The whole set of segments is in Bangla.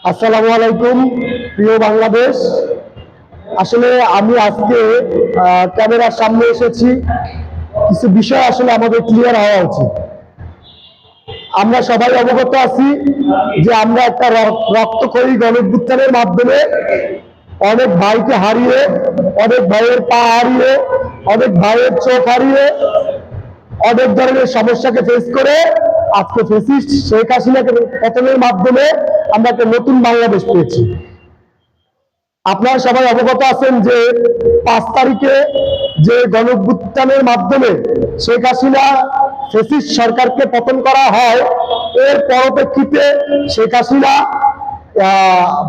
আসসালামু আলাইকুম প্রিয় বাংলাদেশ। আসলে আমি আজকে ক্যামেরার সামনে এসেছি, কিছু বিষয় আসলে আমাদের ক্লিয়ার হওয়া উচিত। আমরা সবাই অবগত আছি যে আমরা একটা রক্তক্ষয়ী গণঅভ্যুত্থানের মাধ্যমে অনেক ভাইকে হারিয়ে, অনেক ভাইয়ের পা হারিয়ে, অনেক ভাইয়ের চোখ হারিয়ে, অনেক ধরনের সমস্যাকে ফেস করে আজকে ফ্যাসিস্ট শেখ হাসিনাকে পতনের মাধ্যমে আমরা একটা নতুন বাংলাদেশ পেয়েছি। আপনারা সবাই অবগত আছেন যে 5 তারিখে যে গণঅভ্যুত্থানের মাধ্যমে শেখ হাসিনা ফ্যাসিস্ট সরকারকে পতন করা হয়, এর পরিপ্রেক্ষিতে শেখ হাসিনা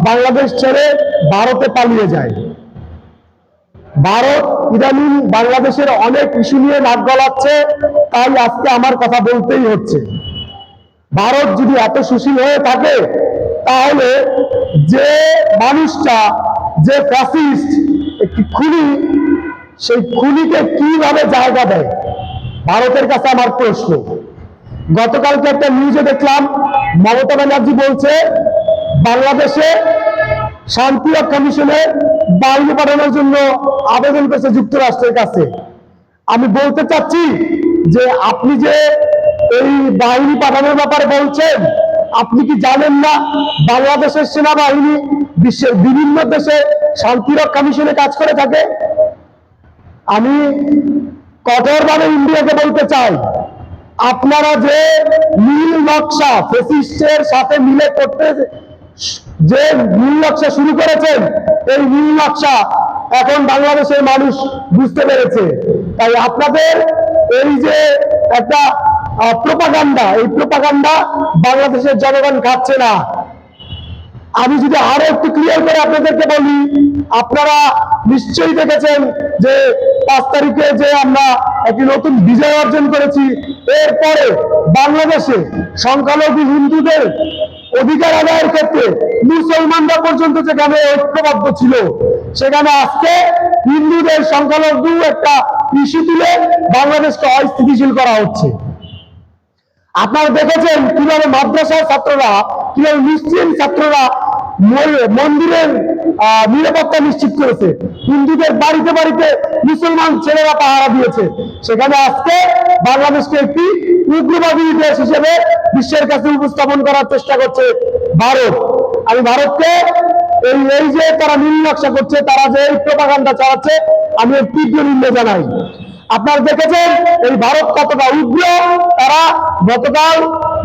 বাংলাদেশ ছেড়ে ভারতে পালিয়ে যায়। ভারত ইদানিং বাংলাদেশের অনেক ইস্যু নিয়ে নাক গলাচ্ছে, তাই আজকে আমার কথা বলতেই হচ্ছে। ভারত যদি এত সুশীল হয়ে থাকে, তাহলে যে মানুষটা, যে ফ্যাসিস্ট, একটি খুনি, সেই খুনিকে কিভাবে জায়গা দেয়? ভারতের কাছে আমার প্রশ্ন। গতকালকে একটা নিউজে দেখলাম, মমতা ব্যানার্জি বলছে বাংলাদেশে শান্তি রক্ষা মিশনে বাহিনী পাঠানোর জন্য আবেদন করেছে যুক্তরাষ্ট্রের কাছে। আমি বলতে চাচ্ছি যে আপনি যে এই বাহিনী পাঠানোর ব্যাপারে বলছেন, আপনি কি জানেন না বাংলাদেশের সেনাবাহিনী বিশ্বের বিভিন্ন দেশে শান্তি রক্ষা মিশনে কাজ করে থাকে? আমি কঠোরভাবে ইন্ডিয়াকে বলতে চাই, আপনারা যে নীল নকশা ফ্যাসিস্টের সাথে মিলে করতে যে নীল নকশা শুরু করেছেন, এই নীল নকশা এখন বাংলাদেশের মানুষ বুঝতে পেরেছে। তাই আপনাদের এই যে একটা প্রোপাগান্ডা, এই প্রোপাগান্ডা বাংলাদেশের জনগণ খাচ্ছে না। আমি যদি আরো একটু ক্লিয়ার করে আপনাদেরকে বলি, আপনারা নিশ্চয়ই দেখেছেন যে 5 তারিখে যে আমরা একটি নতুন বিজয় অর্জন করেছি, এরপরে বাংলাদেশে সংখ্যালঘু হিন্দুদের অধিকার আদায়ের ক্ষেত্রে মুসলমানরা পর্যন্ত যেখানে ঐক্যবদ্ধ ছিল, সেখানে আজকে হিন্দুদের সংখ্যালঘু একটা ইস্যু তুলে বাংলাদেশকে অস্থিতিশীল করা হচ্ছে। আপনারা দেখেছেন কিভাবে মাদ্রাসার ছাত্ররা, কিভাবে মুসলিম ছাত্ররা মন্দিরের নিরাপত্তা নিশ্চিত করেছে, হিন্দুদের বাড়িতে বাড়িতে মুসলমান ছেলেরা পাহারা দিয়েছে। সেখানে আজকে বাংলাদেশকে একটি উগ্রবাদী দেশ হিসেবে বিশ্বের কাছে উপস্থাপন করার চেষ্টা করছে ভারত। আমি ভারতকে এই যে তারা নীল নকশা করছে, তারা যে এই প্রোপাগান্ডা চালাচ্ছে, আমি এর তীব্র নিন্দা জানাই। আপনারা দেখেছেন এই ভারত কতটা উগ্র। তারা গতকাল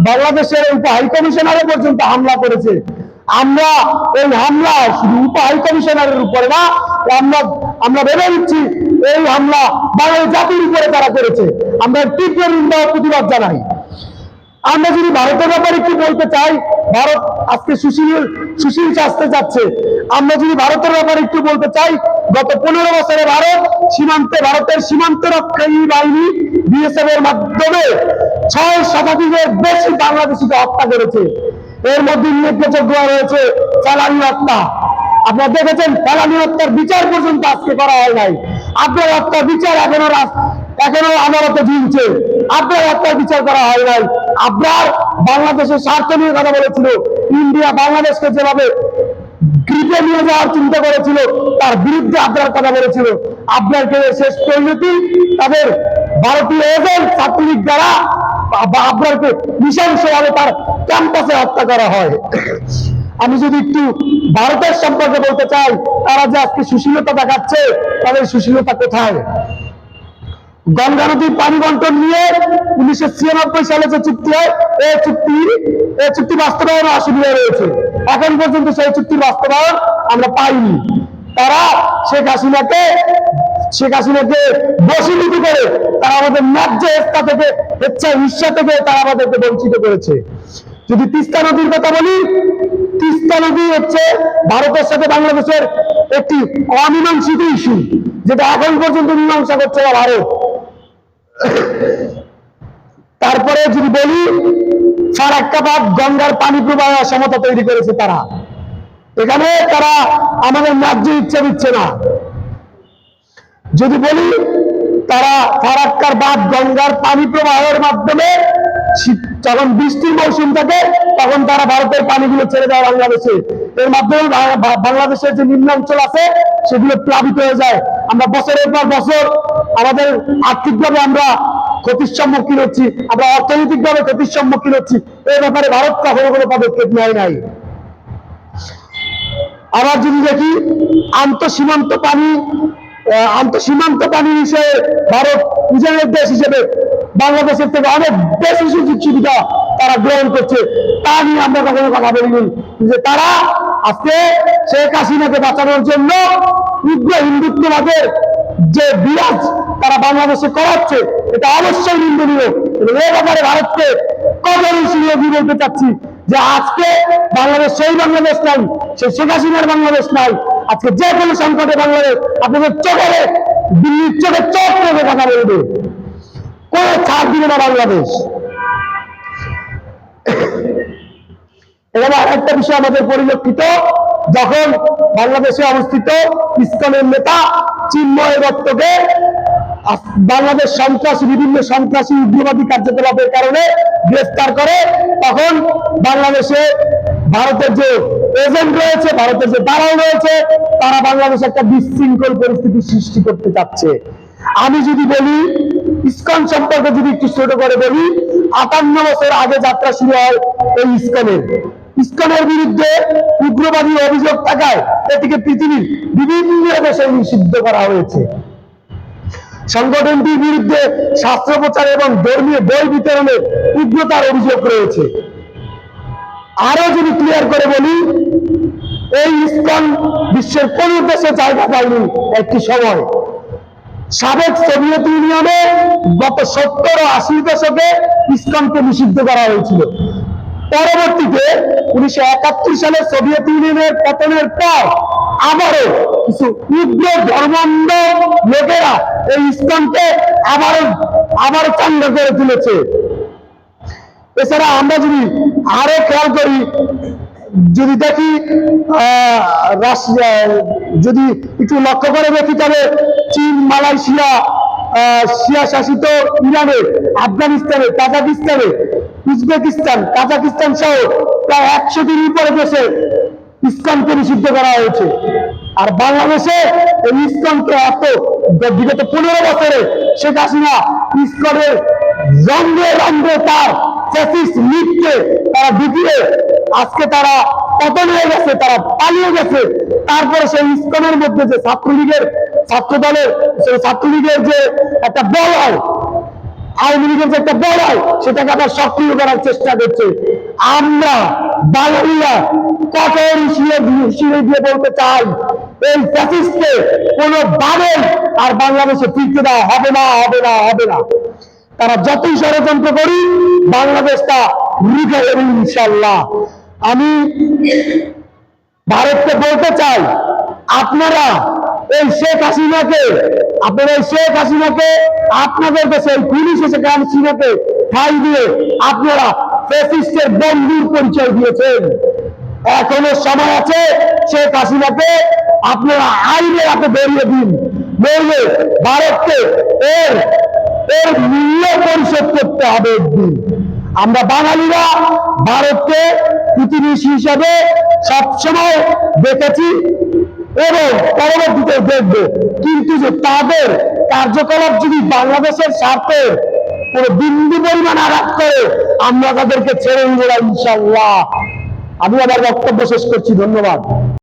বাংলাদেশের উপ হাই কমিশনারে পর্যন্ত হামলা করেছে। আমরা এই হামলা শুধু উপ হাই কমিশনারের উপরে না, আমরা ভেবে নিচ্ছি এই হামলা বাঙালি জাতির উপরে তারা করেছে। আমরা তীব্র নিন্দা ও প্রতিবাদ জানাই। আমরা যদি ভারতের ব্যাপারে একটু বলতে চাই, ভারত আজকে সুশীল আসতে যাচ্ছে। আমরা যদি ভারতের ব্যাপারে একটু বলতে চাই, গত 15 বছরে ভারতের সীমান্ত রক্ষী বাহিনী বিএসএফ এর মাধ্যমে 6 শতাধিকের বেশি বাংলাদেশিকে হত্যা করেছে। এর মধ্যে উল্লেখযোগ্য রয়েছে ফেলানি হত্যা। আপনারা দেখেছেন ফেলানি হত্যার বিচার পর্যন্ত আজকে করা হয় নাই। আপনার হত্যার বিচার এখনো আদালতে ঝুলছে। আপনার হত্যার বিচার করা হয় নাই। আপনার বাংলাদেশের স্বার্থ নিয়ে কথা বলেছিল, ইন্ডিয়া বাংলাদেশকে যেভাবে গ্রিপে নিয়ে যাওয়ার চিন্তা করেছিল, তার বিরুদ্ধে আপনার কথা বলেছিল। আপনার শেষ পরিণতি তাদের ভারতীয় এজেন্ট ছাত্রলীগ দ্বারা আপনাকে নৃশংসভাবে তার ক্যাম্পাসে হত্যা করা হয়। আমি যদি একটু ভারতের সম্পর্কে বলতে চাই, তারা যে আজকে সুশীলতা দেখাচ্ছে, তাদের সুশীলতা কোথায়? গঙ্গা নদীর পানি বন্টন নিয়ে 1996 সালে যে চুক্তি হয়, এই চুক্তি বাস্তবায়নে অসুবিধা রয়েছে। এখন পর্যন্ত সেই চুক্তির বাস্তবায়ন আমরা পাইনি। তারা শেখ হাসিনাকে বশীভূত করে তারা আমাদের ন্যায্য হেচ্ছা থেকে হিস্সা থেকে তারা আমাদেরকে বঞ্চিত করেছে। যদি তিস্তা নদীর কথা বলি, তিস্তা নদী হচ্ছে ভারতের সাথে বাংলাদেশের একটি অমীমাংসিত ইস্যু, যেটা এখন পর্যন্ত মীমাংসা করছে না ভারত। তারপরে যদি বলি, ফারাক্কা বাঁধ গঙ্গার পানি প্রবাহ সমতা তৈরি করেছে তারা, এখানে তারা আমাদের ন্যায্য ইচ্ছা দিচ্ছে না। যদি বলি, তারা ফারাক্কার বাঁধ গঙ্গার পানি প্রবাহের মাধ্যমে যখন বৃষ্টির মৌসুম থাকে, তখন তারা ভারতের পানিগুলো ছেড়ে দেয় বাংলাদেশে। এর মাধ্যমে বাংলাদেশের যে নিম্নাঞ্চল আছে সেগুলো প্লাবিত হয়ে যায়। আমরা বছরের পর বছর আমাদের আর্থিকভাবে আমরা ক্ষতির সম্মুখীন হচ্ছি, আমরা অর্থনৈতিকভাবে ক্ষতির সম্মুখীন হচ্ছি। এই ব্যাপারে ভারত কখনো কোনো পদক্ষেপ নেয় নাই। আবার যদি দেখি আন্তঃসীমান্ত পানি বিষয়ে ভারত উজানের দেশ হিসেবে বাংলাদেশের থেকে অনেক বেশি সুযোগ সুবিধা তারা গ্রহণ করছে, তা নিয়ে আমরা কখনো কথা বলিনি। যে তারা আজকে শেখ হাসিনাকে বাঁচানোর জন্য উগ্র হিন্দুত্ববাদের যে বিরাজ তারা বাংলাদেশে করাচ্ছে, এটা অবশ্যই নিন্দনীয়। এবং এই ব্যাপারে ভারতকে কঠোর বলতে চাচ্ছি যে আজকে বাংলাদেশ সেই বাংলাদেশ নাই, সেই শেখ হাসিনার বাংলাদেশ নাই। আজকে যে কোনো সংকটে বাংলাদেশ আপনাদের চোখে, দিল্লির চোখে চোখ রেখে কথা বলবে, কোন ছাড় দিবে না বাংলাদেশ। এবার আরেকটা বিষয় আমাদের পরিলক্ষিত, যখন বাংলাদেশে অবস্থিত ইসকনের নেতা চিন্ময় দত্তকে বাংলাদেশ বিভিন্ন সন্ত্রাসী উগ্রবাদী কার্যকলাপের কারণে গ্রেফতার করে, তখন বাংলাদেশে ভারতের যে এজেন্ট রয়েছে, ভারতের যে দালাল রয়েছে, তারা বাংলাদেশে একটা বিশৃঙ্খল পরিস্থিতি সৃষ্টি করতে চাচ্ছে। আমি যদি বলি ইসকন সম্পর্কে যদি একটু ছোট করে বলি, 58 বছর আগে যাত্রা শুরু হয় এই ইসকনের বিরুদ্ধে উগ্রবাদী অভিযোগ থাকায় এটিকে পৃথিবীর বিভিন্ন দেশে নিষিদ্ধ করা হয়েছে। সংগঠনটির বিরুদ্ধে শাস্ত্র প্রচার এবং ধর্মীয় বই বিতরণের উগ্রতার অভিযোগ রয়েছে। আরো যদি ক্লিয়ার করে বলি, এই ইসকন বিশ্বের কোন দেশে জায়গা পায়নি। একটি সময় সাবেক সোভিয়েত ইউনিয়নে গত 70 ও 80 দশকে ইসকনকে নিষিদ্ধ করা হয়েছিল। পরবর্তীতে 1971 সালে সোভিয়েত ইউনিয়নের পতনের পর আবারও কিছু উগ্র ধর্মান্ধ লোকেরা এই ইসকনকে আবারও চাঙ্গা করে তুলেছে। এছাড়া আমরা যদি আরো খেয়াল করি, যদি দেখি যদি একটু লক্ষ্য করে দেখি, তবে চীন, মালয়েশিয়া, শিয়া শাসিত ইরানে, আফগানিস্তানে, কাজাকিস্তানে, উজবেকিস্তান, কাজাকিস্তান সহ প্রায় 100টির উপরে দেশে ইসকনকে নিষিদ্ধ করা হয়েছে। আর বাংলাদেশে এই ইসকনকে বিগত 15 বছরে শেখ হাসিনা ইসকনের রঙে রঙে তার ফ্যাসিস্ট লীগকে তারা ঢুকিয়ে আজকে তারা পতন হয়ে গেছে, তারা পালিয়ে গেছে। তারপরে সেই ইসকনের মধ্যে যে ছাত্রলীগের যে একটা বলয়, আওয়ামী লীগের যে একটা বলয়, সেটাকে আবার সক্রিয় করার চেষ্টা করছে। আমরা বাঙালিরা কঠোর হুঁশিয়ারি দিয়ে বলতে চাই, এই ফ্যাসিস্টকে কোনোভাবে আর বাংলাদেশে ফিরতে দেওয়া হবে না, হবে না, হবে না। তারা যতই ষড়যন্ত্র করি বাংলাদেশটা রুখে দেবে ইনশাল্লাহ। আমি ভারতকে বলতে চাই, আপনারা এই শেখ হাসিনাকে আপনাদের দেশে পুলিশ এসে হাসিনাকে ঠাঁই দিয়ে আপনারা ফ্যাসিস্টের বন্ধুর পরিচয় দিয়েছেন। এখনো সময় আছে, শেখ হাসিনাকে আপনারা আইনের হাতে বেরিয়ে দিন, নইলে ভারতকে এর মূল্য পরিশোধ করতে হবে একদিন। আমরা বাঙালিরা ভারতকে প্রতিবেশী হিসাবে সবসময় দেখেছি এবং পরবর্তীতে দেখব, কিন্তু যে তাদের কার্যকলাপ যদি বাংলাদেশের স্বার্থে কোনো বিন্দু পরিমাণ আঘাত করে, আমরা তাদেরকে ছেড়ে দিব না ইনশাআল্লাহ। আমি আমার বক্তব্য শেষ করছি। ধন্যবাদ।